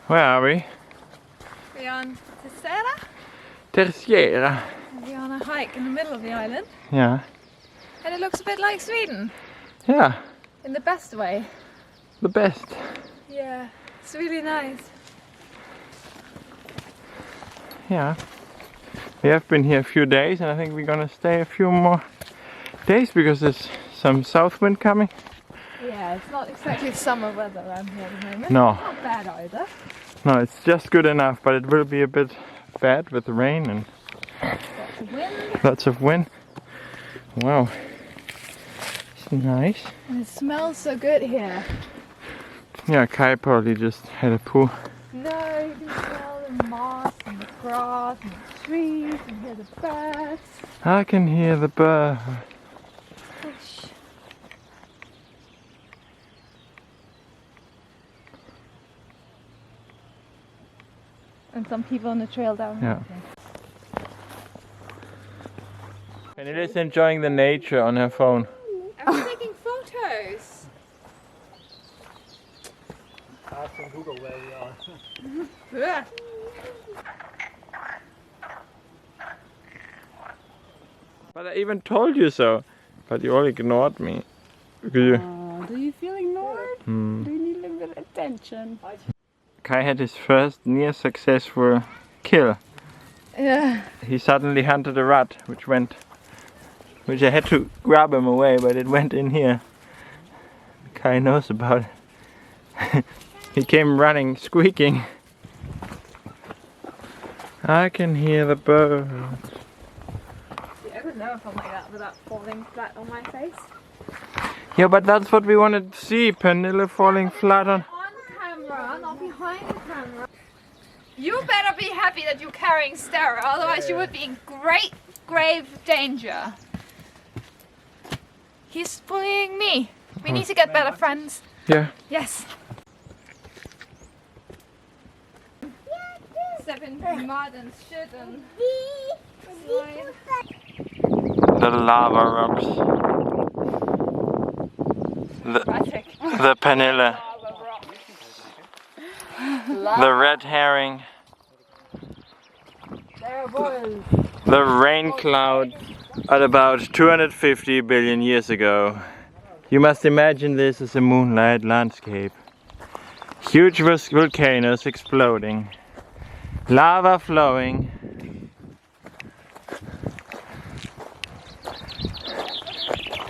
Where are we? We're on Terceira. Terceira. We're on a hike in the middle of the island. Yeah. And it looks a bit like Sweden. Yeah. In the best way. The best. Yeah, it's really nice. Yeah. We have been here a few days and I think we're gonna stay a few more days because there's some south wind coming. Yeah, it's not exactly summer weather around here at the moment. No. It's not bad either. No, it's just good enough, but it will be a bit bad with the rain and Lots of wind. lots of wind. Wow. It's nice. And it smells so good here. Yeah, Kai probably just had a poo. No, you can smell the moss and the grass and the trees and hear the birds. I can hear the bird. Fish. And some people on the trail down Yeah. there. And it is enjoying the nature on her phone. I'm taking photos. Ask on Google where we are. Yeah. But I even told you so. But you all ignored me. Because you... Do you feel ignored? Do you need a little bit of attention? Kai had his first near successful kill. Yeah. He suddenly hunted a rat which I had to grab him away, but it went in here. Kai knows about it. He came running, squeaking. I can hear the birds. I would never film like that without falling flat on my face. Yeah, but that's what we wanted to see, Pernille falling flat on. On camera, not behind the camera. You better be happy that you're carrying Stara, otherwise you would be in great, grave danger. He's bullying me. We need to get better friends. Yeah. Yes. 7 mud and shit and slime. The lava rocks. Dramatic. The Pernille. The red herring. There was. The rain cloud at about 250 billion years ago. You must imagine this as a moonlight landscape. Huge volcanoes exploding. Lava flowing.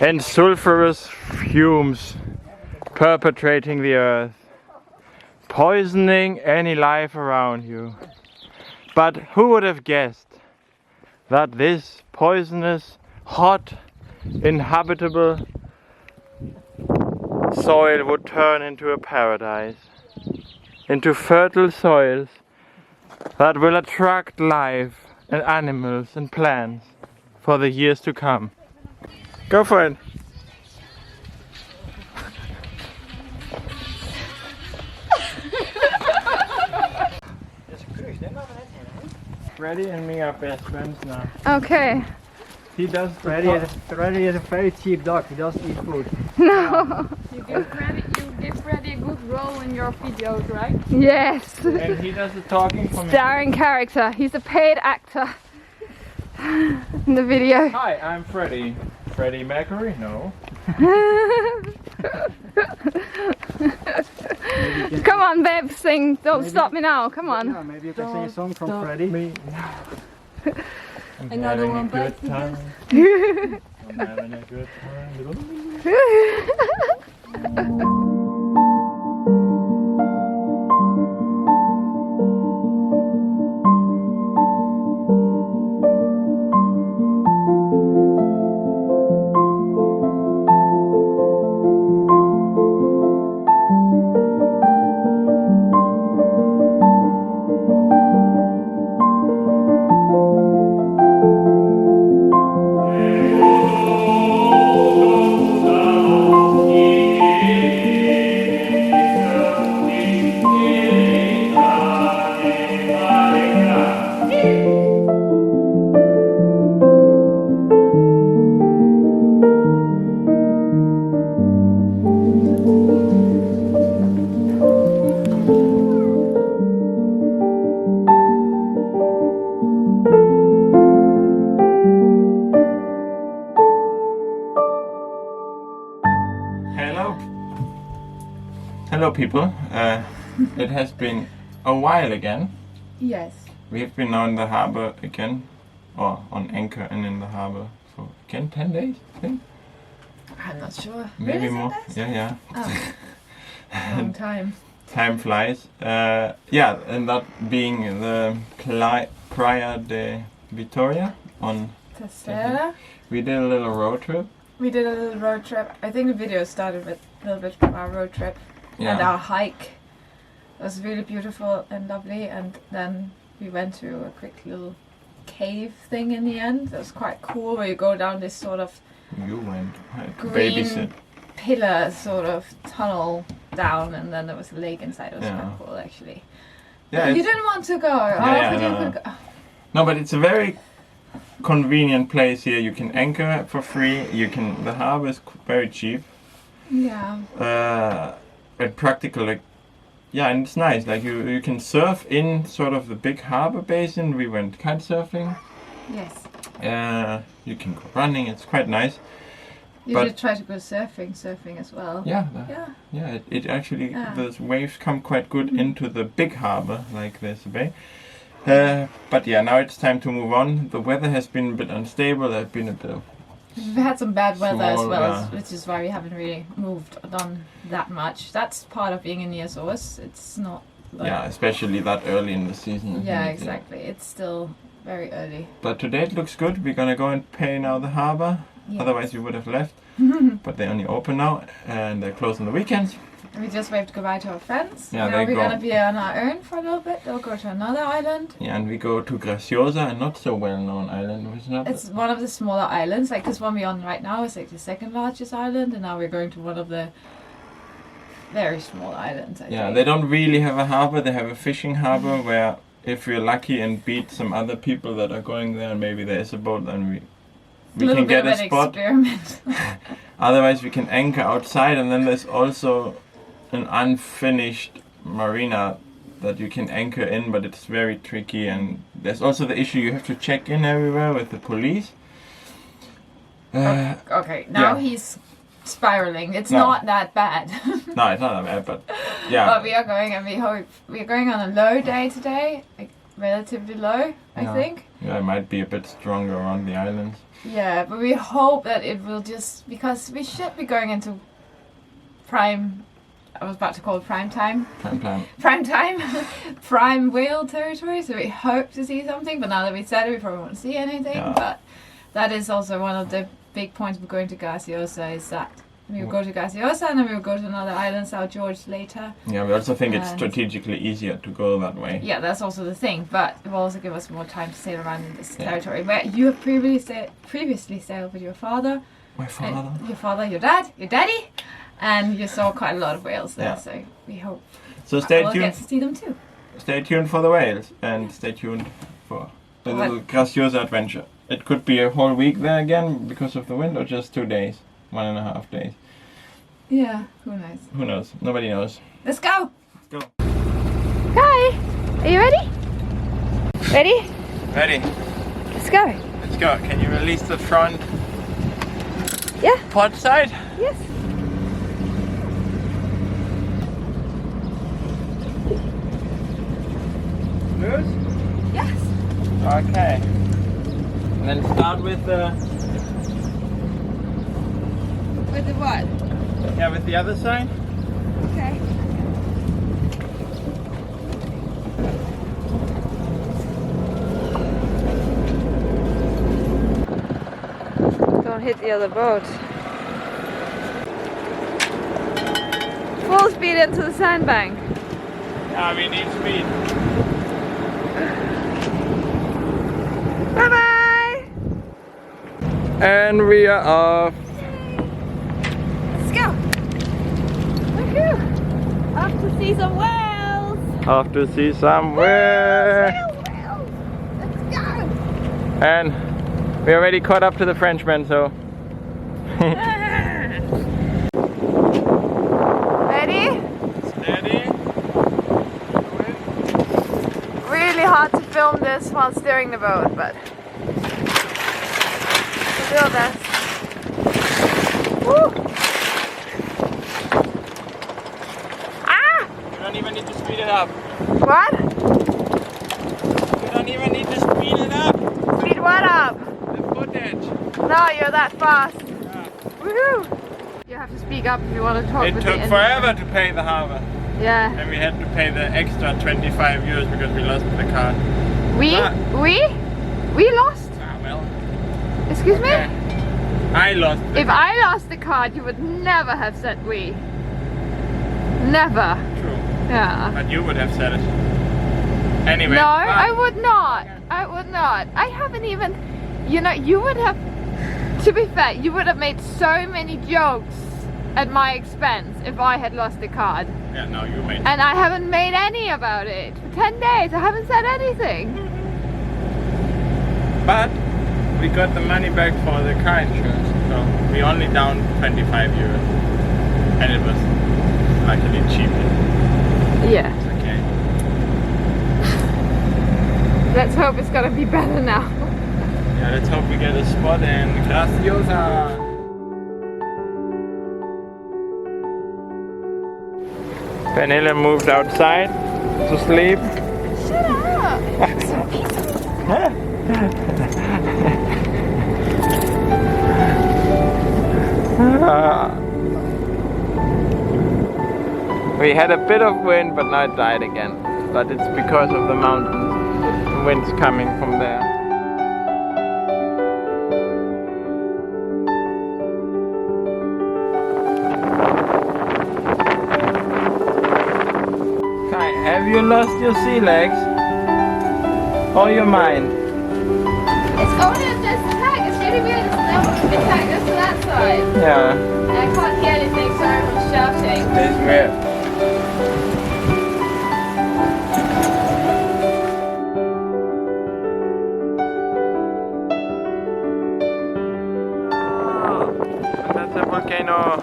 And sulfurous fumes perpetrating the earth, poisoning any life around you. But who would have guessed that this poisonous, hot, inhabitable soil would turn into a paradise, into fertile soils that will attract life and animals and plants for the years to come. Go for it! Freddy and me are best friends now. Okay. He does Freddy is a very cheap dog. He doesn't eat food. No. You give Freddy a good role in your videos, right? Yes. and he does the talking for me. Starring character. He's a paid actor in the video. Hi, I'm Freddy. Freddie Mercury? No. Come on, babe, sing. Don't stop me now. Come on. Yeah, maybe you can sing a song from Freddy. Me. I'm Another having one a good bites the time. I'm having a good time. Hello people, it has been a while again. Yes. We have been now in the harbor again, or on anchor and in the harbor for again 10 days, I think. I'm not sure. Maybe Really, more. 10 days? Yeah. Oh, long time. Time flies. Yeah, and that being the Praia de Vitoria on Terceira. We did a little road trip. We did a little road trip. I think the video started with a little bit from our road trip and our hike. It was really beautiful and lovely, and then we went to a quick little cave thing in the end. It was quite cool, where you go down this sort of You went like green babysit. pillar sort of tunnel down, and then there was a lake inside. It was Yeah. quite cool actually. Yeah, You it's- didn't want to go. yeah, You no. could go. No, but it's a very convenient place here. You can anchor for free. The harbor is very cheap. Yeah. And practical, like, yeah, and it's nice. Like you can surf in sort of the big harbor basin. We went kite surfing. Yes. You can go running. It's quite nice. You But- should try to go surfing as well. Yeah, Yeah. It actually Yeah. the waves come quite good into the big harbor, like this bay. But yeah, now it's time to move on. The weather has been a bit unstable. There's been a bit of We've had some bad weather as Small, well, yeah. which is why we haven't really moved or done that much. That's part of being in the Azores. It's not like... yeah, especially that early in the season. I Yeah, think, exactly. It's still very early. But today it looks good. We're gonna go and pay now the harbor. Yeah. Otherwise we would have left. But they're only open now and they're closed on the weekends. We just waved goodbye to our friends. Yeah, now they we're go. gonna be on our own for a little bit. They'll go to another island. Yeah, and we go to Graciosa, a not so well known island. It's not. It's one of the smaller islands. Like this one we're on right now is like the second largest island, and now we're going to one of the very small islands. I Yeah, think. they don't really have a harbor. They have a fishing harbor where if we're lucky and beat some other people that are going there, and maybe there is a boat, then we little can bit get of a an spot. experiment. Otherwise, we can anchor outside, and then there's also an unfinished marina that you can anchor in, but it's very tricky. And there's also the issue you have to check in everywhere with the police. Okay, now yeah. he's spiraling. It's No. not that bad. No, it's not that bad, but yeah. But we are going, and we hope we're going on a low day today, like relatively low, I Yeah. think. Yeah, it might be a bit stronger around the islands. Yeah, but we hope that it will just, because we should be going into prime. I was about to call it prime time. Prime time, prime whale territory. So we hope to see something. But now that we said it, we probably won't see anything. Yeah. But that is also one of the big points of going to Graciosa, is that we will go to Graciosa and then we will go to another island, South George, later. Yeah, we also think it's And- strategically easier to go that way. Yeah, that's also the thing. But it will also give us more time to sail around in this Yeah. territory where you have previously sailed with your father. My father. Your father, your dad, your daddy. And you saw quite a lot of whales there, Yeah. so we hope So stay we'll tuned. get to see them too. Stay tuned for the whales and stay tuned for the What? little Graciosa adventure. It could be a whole week there again because of the wind, or just 2 days, 1.5 days. Yeah, who knows? Who knows? Nobody knows. Let's go! Let's go. Kai, are you ready? Ready? Ready? Let's go. Let's go. Can you release the front Yeah. port side? Yes. Loose? Yes. Okay. And then start with the With the what? with the other side. Okay. Don't hit the other boat. Full speed into the sandbank. Yeah, we need speed. Bye bye! And we are off. Let's go! Woohoo! Off to see some whales! Off to see somewhere. Whales! Let's go! And we already caught up to the Frenchman, so. Ready? Steady. Really hard to film this while steering the boat, but we'll do our best. Woo! Woohoo! You have to speak up if you want to talk. It with took the forever to pay the harbor. Yeah. And we had to pay the extra 25 euros because we lost the card. We lost? Ah, well. Excuse Okay. me? I lost the If I lost the card, you would never have said we. Never. True. Yeah. But you would have said it. Anyway. No, bye. I would not. I would not. I haven't even, you know, you would have, to be fair, you would have made so many jokes at my expense if I had lost the card. Yeah, no, you made. And I haven't made any about it. For 10 days, I haven't said anything. But we got the money back for the car insurance. So we only down 25 euros. And it was luckily cheap. Yeah. It's okay. Let's hope it's gonna be better now. Yeah, let's hope we get a spot in Graciosa. Vanilla moved outside to sleep. Shut up! It's so peaceful. We had a bit of wind, but now it died again. But it's because of the mountains. The wind's coming from there. Kai, have you lost your sea legs? Or your mind? It's only just a tag. It's really weird. It's never a big tag. Just to that side. Yeah, And I can't hear anything, sorry if I'm shouting. it's weird. That's a volcano.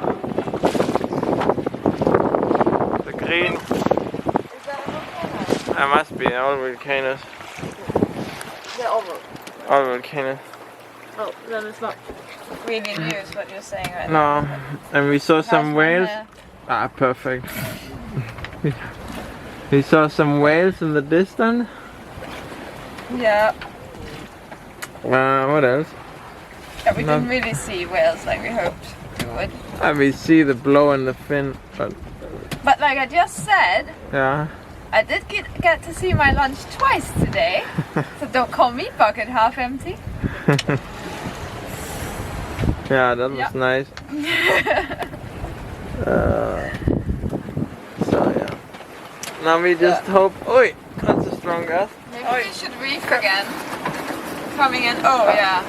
The green. Is that a volcano? There must be all volcanoes. They're over. All volcanoes. Oh, then it's not really news what you're saying right No, and we saw some How's my whales. hair? Ah, perfect. We saw some whales in the distance. Yeah. What else? Yeah, we No. didn't really see whales like we hoped we would. We see the blow and the fin, but But like I just said, yeah. I did get to see my lunch twice today. So don't call me bucket half empty. Yeah, that was Yeah. nice. So yeah. Now we just hope. Oi, that's a strong gust. Maybe we should reef again. Coming in. Oh yeah.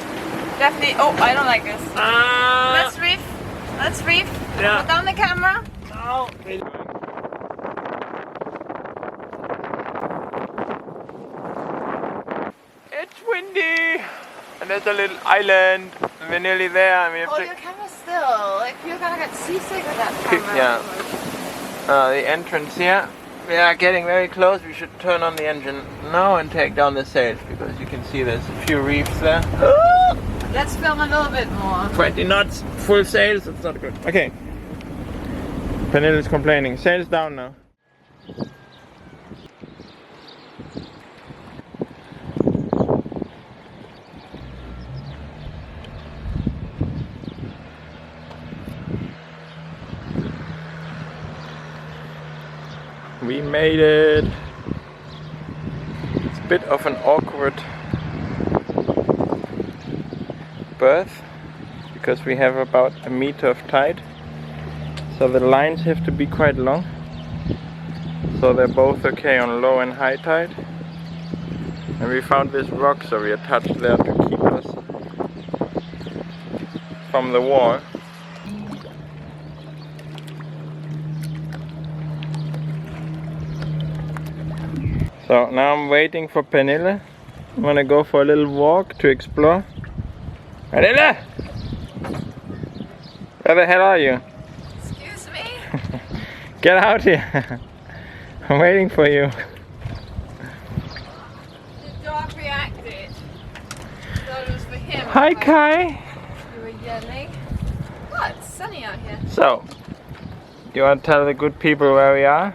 Definitely. Oh, I don't like this. Let's reef. Let's reef. Yeah. Put down the camera. No. It's windy, and there's a little island, and we're nearly there. And we have Hold to. your camera still. Like you're gonna get seasick with that camera. Yeah. The entrance here. We are getting very close. We should turn on the engine now and take down the sails because you can see there's a few reefs there. Let's film a little bit more. 20 knots, full sails. It's not good. Okay. Pernille is complaining. Sails down now. We made it. It's a bit of an awkward berth because we have about a meter of tide. So the lines have to be quite long. So they're both okay on low and high tide. And we found this rock, so we attached there to keep us from the wall. So now I'm waiting for Pernille. I'm gonna go for a little walk to explore. Pernille! Where the hell are you? Excuse me? Get out here! I'm waiting for you. The dog reacted. Thought it was for him. Hi but Kai! You were yelling. Oh, it's sunny out here. So, you want to tell the good people where we are?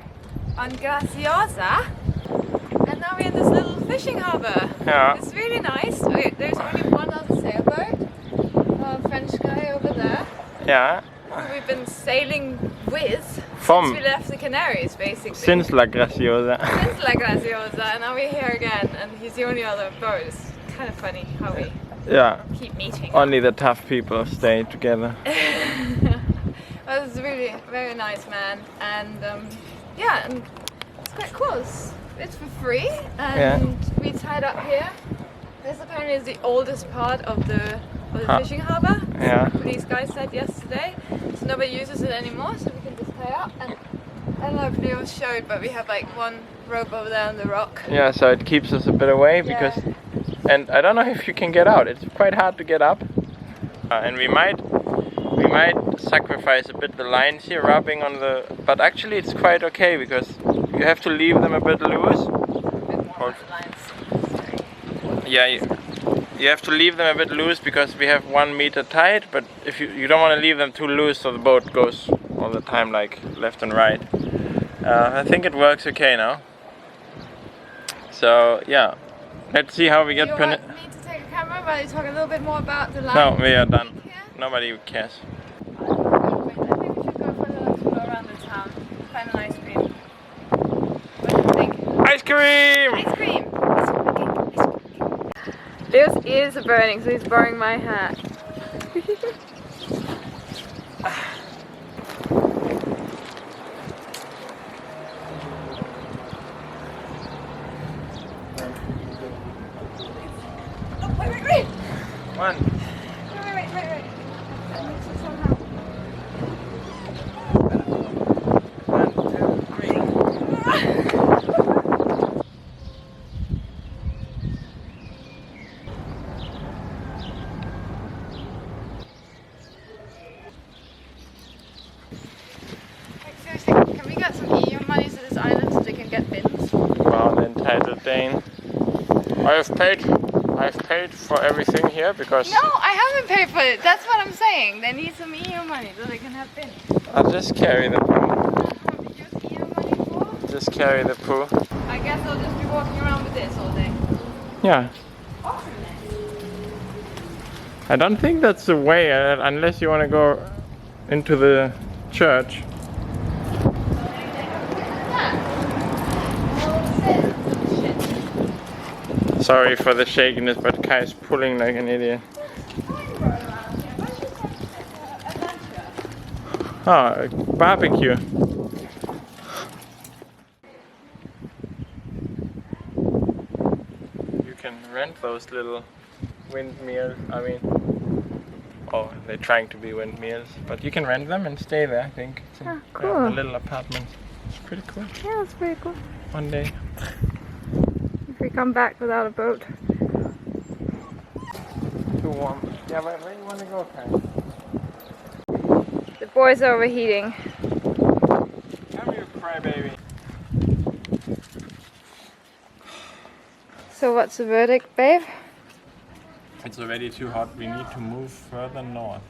On Graciosa. And now we're in this little fishing harbor. Yeah. It's really nice. Okay, there's only one other sailboat. A French guy over there. Yeah. who we've been sailing with From since we left the Canaries, basically. since La Graciosa. Since La Graciosa, and now we're here again, and he's the only other boat. It's kind of funny how we Yeah. keep meeting. Only the tough people stay together. Well, it's really a very nice man, and yeah, and it's quite cool. It's for free, and we tied up here. This apparently is the oldest part of the fishing harbour. Yeah. These guys said yesterday, so nobody uses it anymore, so we can just tie up. And I don't know if Leo showed, but we have like one rope over there on the rock. Yeah, so it keeps us a bit away because, and I don't know if you can get out. It's quite hard to get up, and we might sacrifice a bit the lines here, rubbing on the. But actually, it's quite okay because you have to leave them a bit loose. Yeah, you have to leave them a bit loose because we have 1 meter tight, but if you don't want to leave them too loose so the boat goes all the time like left and right. I think it works okay now. So yeah, let's see how we get. Do you want me to take a camera while you talk a little bit more about the line? No, we are done. Here? Nobody cares. I think we should go for a little tour around the town. Find an ice cream. What do you think? Ice cream! Ice cream! Leo's ears are burning, so he's borrowing my hat. Oh, wait. One. Wait. Can we get some EU money to this island so they can get bins? Wow, the entitled Dane. I've paid for everything here because No, I haven't paid for it. That's what I'm saying. They need some EU money so they can have bins. I'll just carry the poo. Have you used EU money for? Just carry the poo. I guess I'll just be walking around with this all day. Yeah. Awesome. I don't think that's the way unless you want to go into the church. Sorry for the shakiness, but Kai's pulling like an idiot. Oh, barbecue. You can rent those little windmills. I mean, oh, they're trying to be windmills, but you can rent them and stay there, I think. Oh, cool. A little apartment. It's pretty cool. Yeah, that's pretty cool. One day. If we come back without a boat. Too warm. Yeah, but where do you want to go, Kai? The boys are overheating. Come here, crybaby. So what's the verdict, babe? It's already too hot. We need to move further north.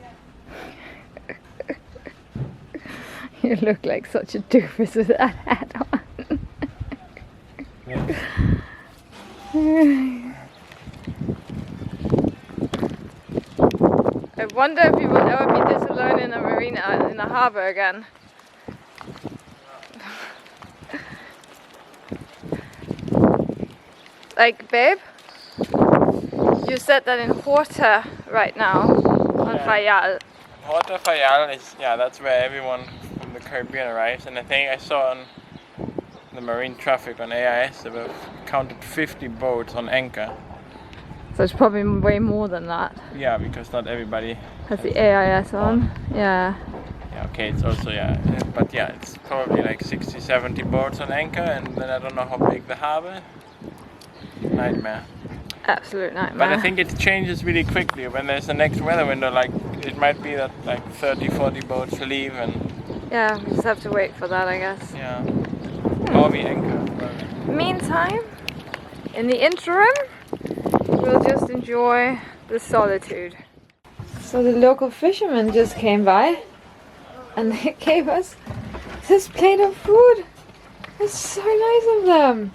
You look like such a doofus with that hat on. Yeah. I wonder if we will ever be this alone in a marina, in a harbour again. Like, babe, you said that in Horta right now, on Fayal. Horta Fayal is, that's where everyone from the Caribbean arrives, and I think I saw on the marine traffic on AIS about counted 50 boats on anchor. So it's probably way more than that. Yeah, because not everybody has the AIS on. Yeah. Yeah, okay, it's also, but it's probably like 60-70 boats on anchor, and then I don't know how big the harbour. Nightmare. Absolute nightmare. But I think it changes really quickly when there's the next weather window. Like it might be that like 30-40 boats leave, and yeah, we just have to wait for that, I guess. Yeah. Or we anchor. Meantime, in the interim, we'll just enjoy the solitude. So the local fishermen just came by and they gave us this plate of food. It's so nice of them.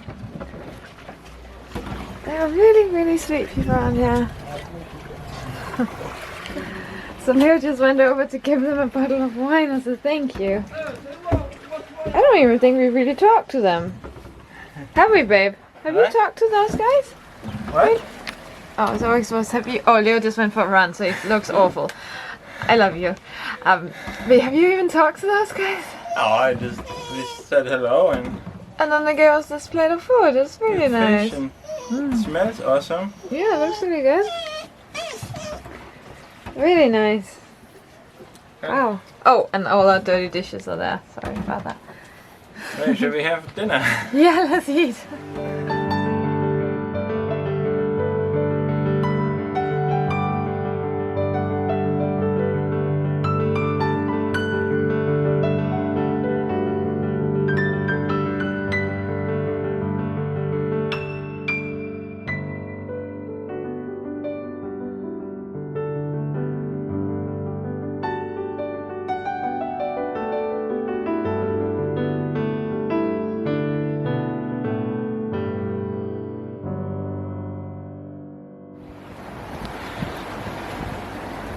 They are really, really sweet people around here. So Leo just went over to give them a bottle of wine as a thank you. I don't even think we really talked to them. Have we, babe? Have you talked to those guys? What? Oh, so we're supposed to have you. Oh, Leo just went for a run, so it looks awful. I love you. But have you even talked to those guys? Oh, we said hello and then they gave us this plate of food. It's really nice. fish and it smells awesome. Yeah, it looks really good. Really nice. Wow. Oh, and all our dirty dishes are there. Sorry about that. Hey, should we have dinner? Yeah, let's eat.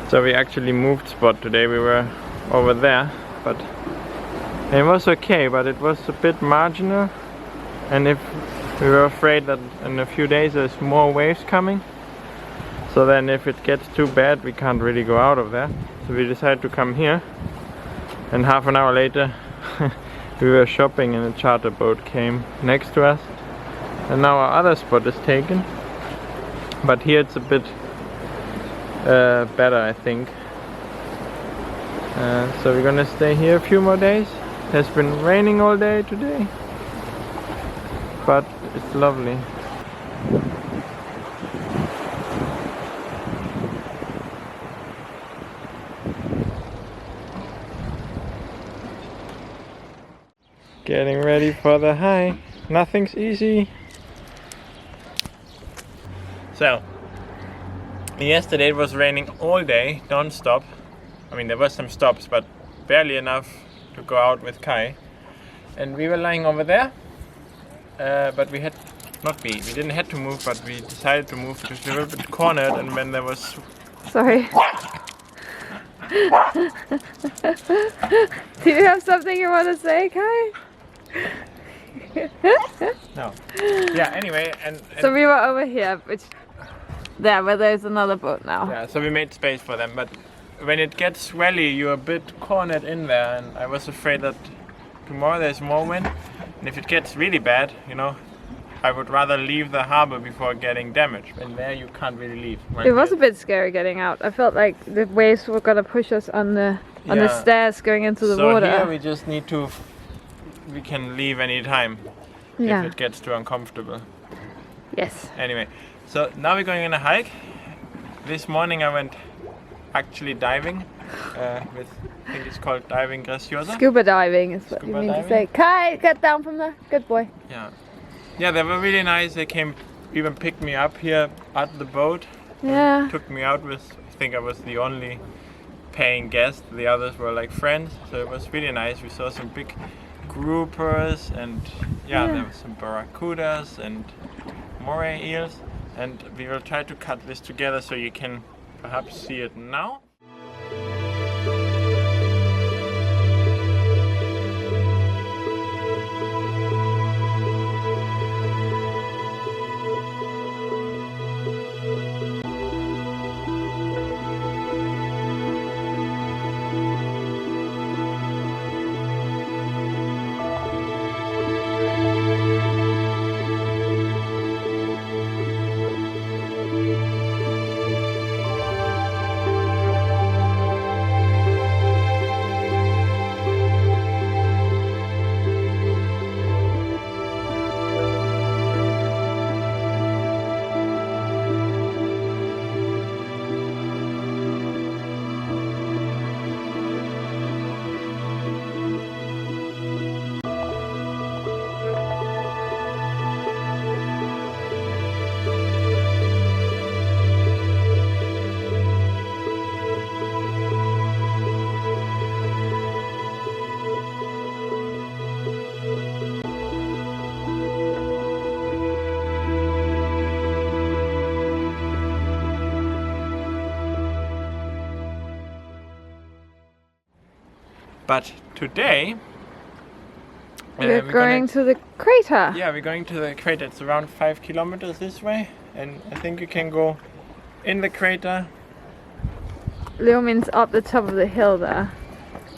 So we actually moved spot today. We were over there, but it was okay, but it was a bit marginal, and if we were afraid that in a few days there's more waves coming, so then if it gets too bad we can't really go out of there. So we decided to come here, and half an hour later we were shopping and a charter boat came next to us, and now our other spot is taken, but here it's a bit better, I think. So we're gonna stay here a few more days. It has been raining all day today, but it's lovely. Getting ready for the hike. Nothing's easy. So yesterday it was raining all day, non-stop. I mean, there was some stops, but barely enough to go out with Kai. And we were lying over there, but we didn't have to move, but we decided to move because we were a bit cornered, and when there was... Sorry. Do you have something you want to say, Kai? No. Yeah, anyway, and So we were over here, which... There, where there's another boat now. yeah, so we made space for them, but when it gets swelly, you're a bit cornered in there, and I was afraid that tomorrow there's more wind, and if it gets really bad, you know, I would rather leave the harbor before getting damaged. And there you can't really leave. It was a bit scary getting out. I felt like the waves were gonna push us on the stairs going into the water. So here we just need to, we can leave any time if it gets too uncomfortable. Yes. Anyway, so now we're going on a hike. This morning I went actually diving with, I think it's called diving Graciosa. Scuba diving is what you mean to say. Kai, get down from there. Good boy. Yeah. Yeah, they were really nice. They came, even picked me up here at the boat. Yeah. Took me out with, I think I was the only paying guest. The others were like friends. So it was really nice. We saw some big groupers and there were some barracudas and moray eels. And we will try to cut this together so you can perhaps see it now. But today we're going to the crater. Yeah, we're going to the crater. It's around 5 kilometers this way, and I think you can go in the crater. Leo means up the top of the hill there.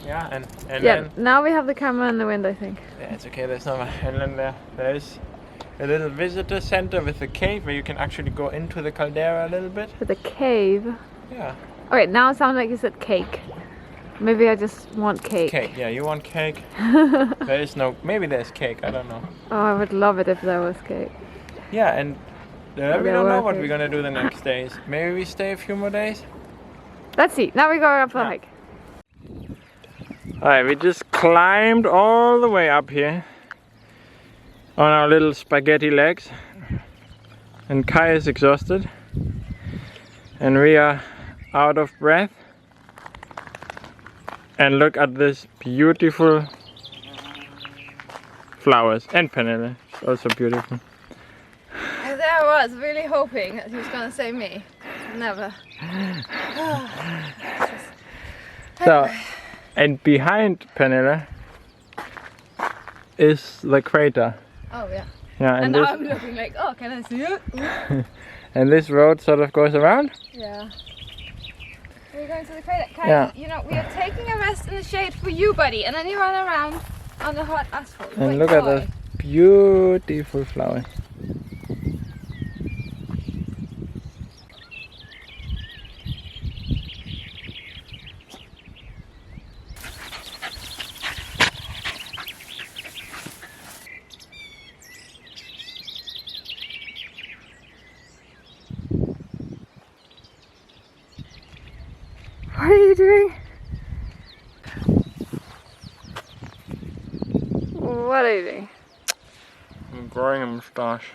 Yeah, and yeah, then now we have the camera in the wind, I think. yeah, it's okay. There's no. And then there is a little visitor center with a cave where you can actually go into the caldera a little bit. With a cave. Yeah. Alright, now it sounds like you said cake. Maybe I just want cake. Cake, yeah, you want cake? There is no, maybe there's cake, I don't know. Oh, I would love it if there was cake. Yeah, and we there don't know were what cake. we're gonna do the next days. Maybe we stay a few more days? Let's see, now we're going up the hike. Alright, we just climbed all the way up here on our little spaghetti legs. And Kai is exhausted. And we are out of breath. And look at this beautiful flowers. And Pernille, it's also beautiful. And there I was, really hoping that he was gonna say me. Never. So, and behind Pernille is the crater. Oh yeah. Yeah, And this, now I'm looking like, oh, can I see it? and this road sort of goes around. Yeah. We're going to the crater. Kai, Yeah. you know, we are taking a rest in the shade for you, buddy, and then you run around on the hot asphalt. And Wait, look at boy. the beautiful flowers. What are you doing? What are you doing? I'm growing a moustache.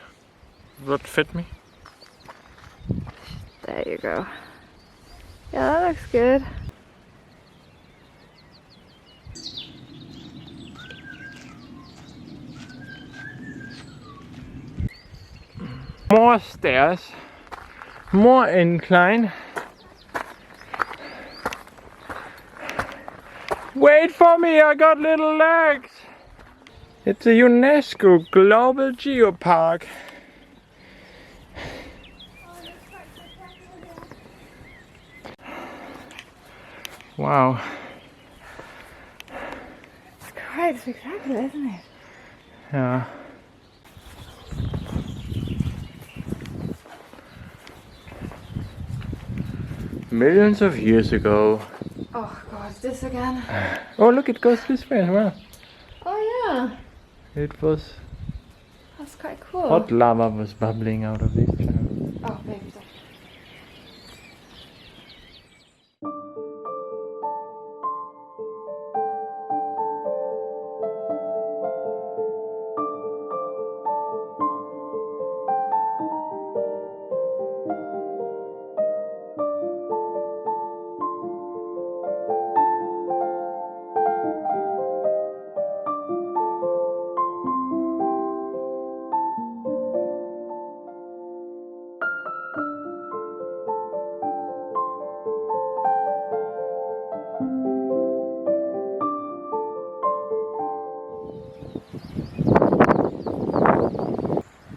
Would that fit me? There you go. Yeah, that looks good. More stairs, more incline. Wait for me, I got little legs. It's a UNESCO Global Geopark. Wow. It's quite spectacular, isn't it? Yeah. Millions of years ago. Oh god, this again. Oh look, it goes this way as well. Oh yeah, It was that's quite cool. hot lava was bubbling out of this channel. Oh baby.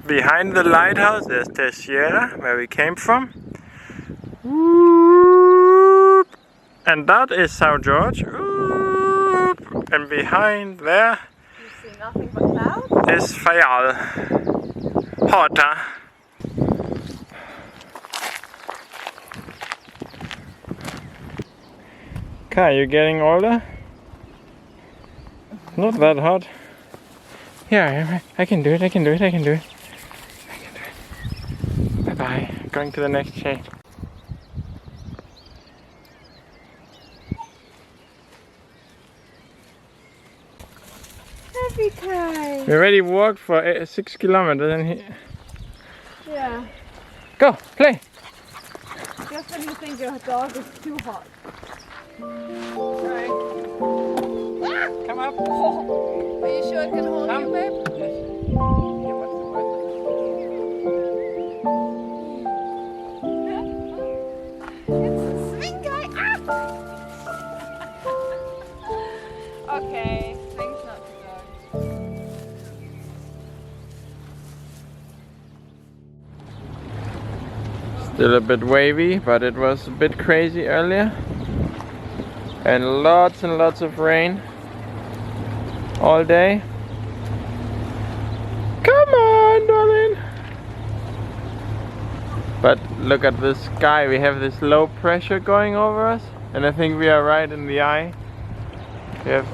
Behind the lighthouse there's Terceira, where we came from. Whoop. And that is South George. Whoop. And behind there You see nothing but clouds? is Fayal. Horta. Kai, you getting older? Not that hot. Yeah, I can do it, I can do it, I can do it. I can do it. Bye bye. Going to the next shade. Happy Kai. We already walked for 6 kilometers and Yeah. go, play! Just when you think your dog is too hot. Sorry. Come up. Are you sure it can hold you, babe? It's a swing guy. Ah! Okay, things not to go. Still a bit wavy, but it was a bit crazy earlier. And lots of rain all day. Come on, darling. But look at the sky. We have this low pressure going over us, and I think we are right in the eye. We have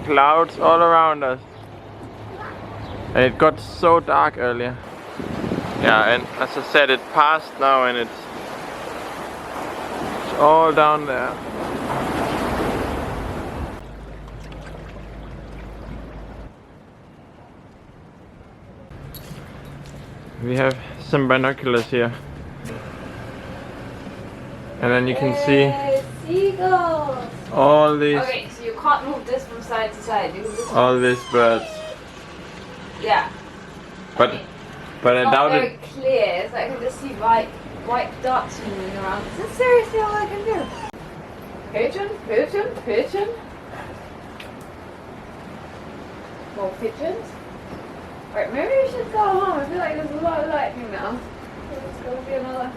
clouds all around us. And it got so dark earlier. Yeah, and as I said, it passed now and it's all down there. We have some binoculars here. And then you can see seagulls! all these, Okay, so you can't move this from side to side. You can just all these birds. yeah. But I doubt very it. clear, so I can just see white dots moving around. Is this seriously all I can do? Pigeon, pigeon, pigeon. More pigeons. Alright, maybe we should go home. I feel like there's a lot of lightning now. So it's gonna be another